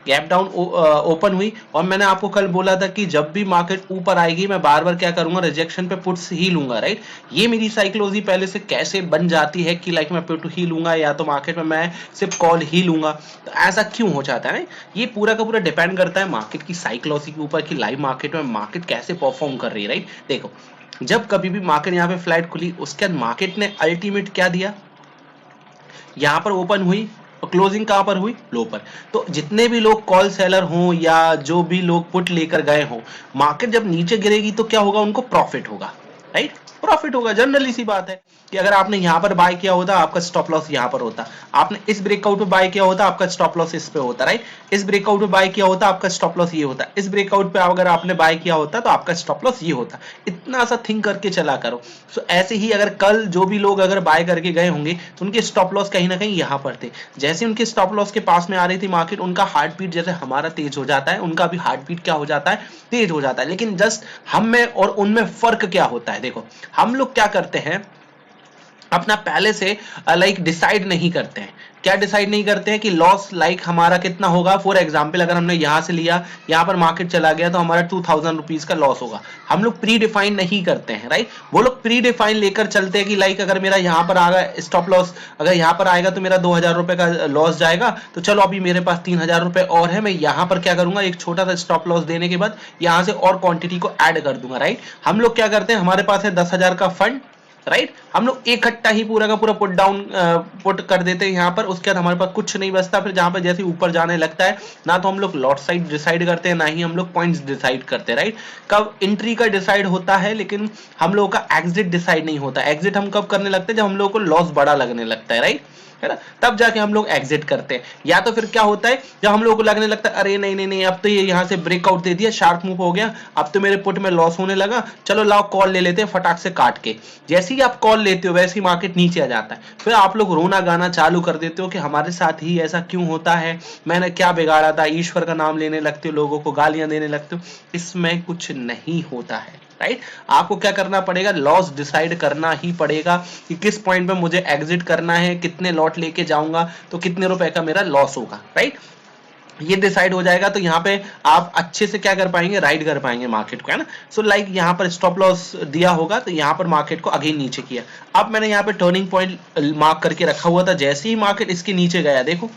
Gap down open हुई, और मैंने आपको कल बोला था कि जब भी मार्केट ऊपर आएगी मैं बार बार क्या करूंगा, रिजेक्शन पे पुट्स ही लूंगा, राइट। ये मेरी साइकोलॉजी पहले से कैसे बन जाती है कि लाइक मैं पुट ही लूंगा या तो मार्केट में मैं सिर्फ कॉल ही लूंगा। तो ऐसा क्यों हो जाता है, ये पूरा का पूरा डिपेंड करता है मार्केट की साइकोलॉजी के ऊपर कि लाइव मार्केट में मार्केट कैसे परफॉर्म कर रही है, राइट। देखो, जब कभी भी मार्केट यहाँ पे फ्लैट खुली, उसके बाद मार्केट ने अल्टीमेट क्या दिया, यहाँ पर ओपन हुई और क्लोजिंग कहां पर हुई, लो पर। तो जितने भी लोग कॉल सेलर हों या जो भी लोग पुट लेकर गए हों, मार्केट जब नीचे गिरेगी तो क्या होगा, उनको प्रॉफिट होगा, राइट। प्रॉफिट होगा, जनरली सी बात है कि अगर आपने यहां पर बाय किया होता आपका स्टॉप लॉस यहां पर होता, आपने इस ब्रेकआउट पे बाय किया होता आपका स्टॉप लॉस इस पे होता, राइट। इस ब्रेकआउट पे बाय किया होता आपका स्टॉप लॉस ये होता, इस ब्रेकआउट पे अगर आपने बाय किया होता तो आपका स्टॉप लॉस ये होता। इतना सा थिंक करके चला करो। सो ऐसे ही अगर कल जो भी लोग अगर बाय करके गए होंगे तो उनके स्टॉप लॉस कहीं ना कहीं यहां पर थे, जैसे उनके स्टॉप लॉस के पास में आ रही थी मार्केट, उनका हार्ट बीट जैसे हमारा तेज हो जाता है, उनका भी हार्ट बीट क्या हो जाता है, तेज हो जाता है। लेकिन जस्ट हम में और उनमें फर्क क्या होता है, देखो हम लोग क्या करते हैं, अपना पहले से लाइक डिसाइड नहीं करते हैं। क्या डिसाइड नहीं करते हैं कि लॉस लाइक हमारा कितना होगा। फॉर एग्जांपल अगर हमने यहां से लिया, यहां पर मार्केट चला गया तो हमारा 2000 रुपीज का लॉस होगा। हम लोग प्री डिफाइन नहीं करते हैं, राइट। वो लोग प्री डिफाइन लेकर चलते हैं कि लाइक अगर मेरा यहां पर आएगा स्टॉप लॉस, अगर यहां पर आएगा तो मेरा 2000 रुपए का लॉस जाएगा, तो चलो अभी मेरे पास 3000 रुपए और है, मैं यहां पर क्या करूंगा, एक छोटा सा स्टॉप लॉस देने के बाद यहां से और क्वांटिटी को ऐड कर दूंगा, राइट। हम लोग क्या करते हैं, हमारे पास है 10,000 का फंड, राइट। हम लोग इकट्ठा ही पूरा का पूरा पुट डाउन पुट कर देते हैं यहाँ पर, उसके बाद हमारे पास कुछ नहीं बचता। फिर जहां पर जैसे ऊपर जाने लगता है, ना तो हम लोग लॉट साइड डिसाइड करते हैं, ना ही हम लोग पॉइंट्स डिसाइड करते हैं, राइट। कब एंट्री का डिसाइड होता है, लेकिन हम लोगों का एग्जिट डिसाइड नहीं होता। एग्जिट हम कब करने लगते हैं, जब हम लोगों को लॉस बड़ा लगने लगता है, राइट, है ना, तब जाके हम लोग एग्जिट करते हैं। या तो फिर क्या होता है, जब हम लोगों को लगने लगता है अरे नहीं नहीं नहीं, अब तो ये यहाँ से ब्रेकआउट दे दिया, शार्प मूव हो गया, अब तो मेरे पुट में लॉस होने लगा, चलो लाओ कॉल ले लेते हैं फटाक से काट के। जैसे ही आप कॉल लेते हो वैसे ही मार्केट नीचे आ जाता है। फिर आप लोग रोना गाना चालू कर देते हो कि हमारे साथ ही ऐसा क्यों होता है, मैंने क्या बिगाड़ा था, ईश्वर का नाम लेने लगते हो, लोगों को गालियां देने लगते हो। इसमें कुछ नहीं होता है, राइट। आपको क्या करना पड़ेगा, लॉस डिसाइड करना ही पड़ेगा कि किस पॉइंट पे मुझे एग्जिट करना है, कितने लॉट लेके जाऊंगा तो कितने रुपए का मेरा लॉस होगा, राइट। ये डिसाइड हो जाएगा तो यहाँ पे आप अच्छे से क्या कर पाएंगे, राइड कर पाएंगे मार्केट को, है ना। सो लाइक यहाँ पर स्टॉप लॉस दिया होगा तो यहाँ पर मार्केट को अगेन नीचे किया। अब मैंने यहाँ पे टर्निंग पॉइंट मार्क करके रखा हुआ था, जैसे ही मार्केट इसके नीचे गया, देखो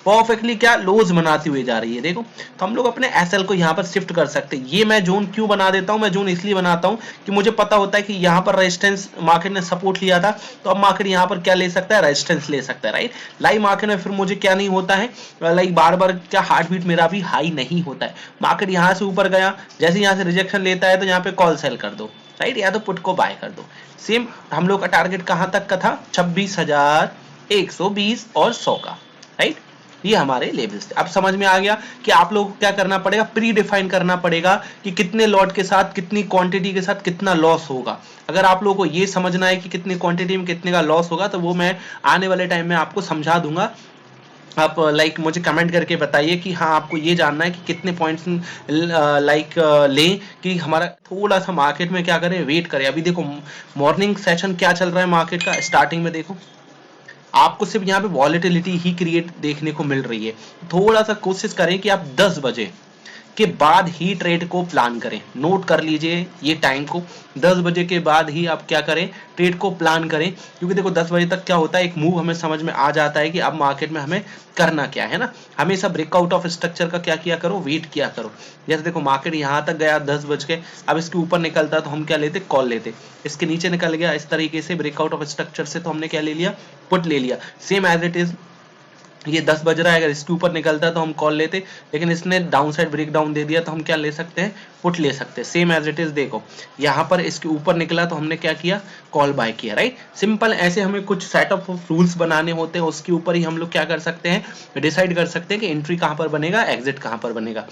परफेक्टली क्या लोज बनाती हुई जा रही है, देखो। तो हम लोग अपने एसएल को यहाँ पर शिफ्ट कर सकते हैं। ये मैं जोन क्यों बना देता हूँ, मैं जोन इसलिए बनाता हूँ कि मुझे पता होता है कि यहाँ पर रेजिस्टेंस मार्केट ने सपोर्ट लिया था, तो अब मार्केट यहाँ पर क्या ले सकता है, रेजिस्टेंस ले सकता है, राइट। लाइव मार्केट में फिर मुझे क्या नहीं होता है, लाइक बार बार क्या हार्ट बीट मेरा भी हाई नहीं होता है। मार्केट यहाँ से ऊपर गया, जैसे यहाँ से रिजेक्शन लेता है तो यहाँ पे कॉल सेल कर दो, राइट, या तो पुट को बाय कर दो। सेम हम लोग का टारगेट कहां तक का था, 26,120 और 100 का, राइट। ये हमारे लेवल्स थे। अब समझ में आ गया कि आप लोग को क्या करना पड़ेगा, प्री डिफाइन करना पड़ेगा कि कितने लॉट के साथ, कितनी क्वांटिटी के साथ कितना लॉस होगा। अगर आप लोगों को ये समझना है कि कितनी क्वांटिटी में कितने का लॉस होगा, तो वो मैं आने वाले टाइम में आपको समझा दूंगा। आप लाइक मुझे कमेंट करके बताइए कि हाँ आपको ये जानना है कि कितने पॉइंट्स लाइक लें कि हमारा थोड़ा सा मार्केट में क्या करें, वेट करें। अभी देखो मॉर्निंग सेशन क्या चल रहा है मार्केट का, स्टार्टिंग में देखो आपको सिर्फ यहाँ पे वॉलेटिलिटी ही क्रिएट देखने को मिल रही है। थोड़ा सा कोशिश करें कि आप 10 बजे के बाद ही ट्रेड को प्लान करें। नोट कर लीजिए ये टाइम को, 10 बजे के बाद ही आप क्या करें, ट्रेड को प्लान करें। क्योंकि देखो 10 बजे तक क्या होता है, एक मूव हमें समझ में आ जाता है कि अब मार्केट में हमें करना क्या है ना। हमेशा ब्रेकआउट ऑफ स्ट्रक्चर का क्या किया करो, वेट किया करो। जैसे देखो मार्केट यहाँ तक गया 10 बज के, अब इसके ऊपर निकलता तो हम क्या लेते, कॉल लेते। इसके नीचे निकल गया इस तरीके से ब्रेकआउट ऑफ स्ट्रक्चर से, तो हमने क्या ले लिया, पुट ले लिया। सेम एज इट इज ये 10 बज रहा है, अगर इसके ऊपर निकलता तो हम कॉल लेते, लेकिन इसने डाउन साइड ब्रेक डाउन दे दिया तो हम क्या ले सकते हैं, पुट ले सकते हैं। सेम एज इट इज देखो यहाँ पर इसके ऊपर निकला तो हमने क्या किया, कॉल बाय किया, राइट। सिंपल ऐसे हमें कुछ सेट ऑफ रूल्स बनाने होते हैं, उसके ऊपर ही हम लोग क्या कर सकते हैं, डिसाइड कर सकते हैं कि एंट्री कहाँ पर बनेगा, एग्जिट कहाँ पर बनेगा।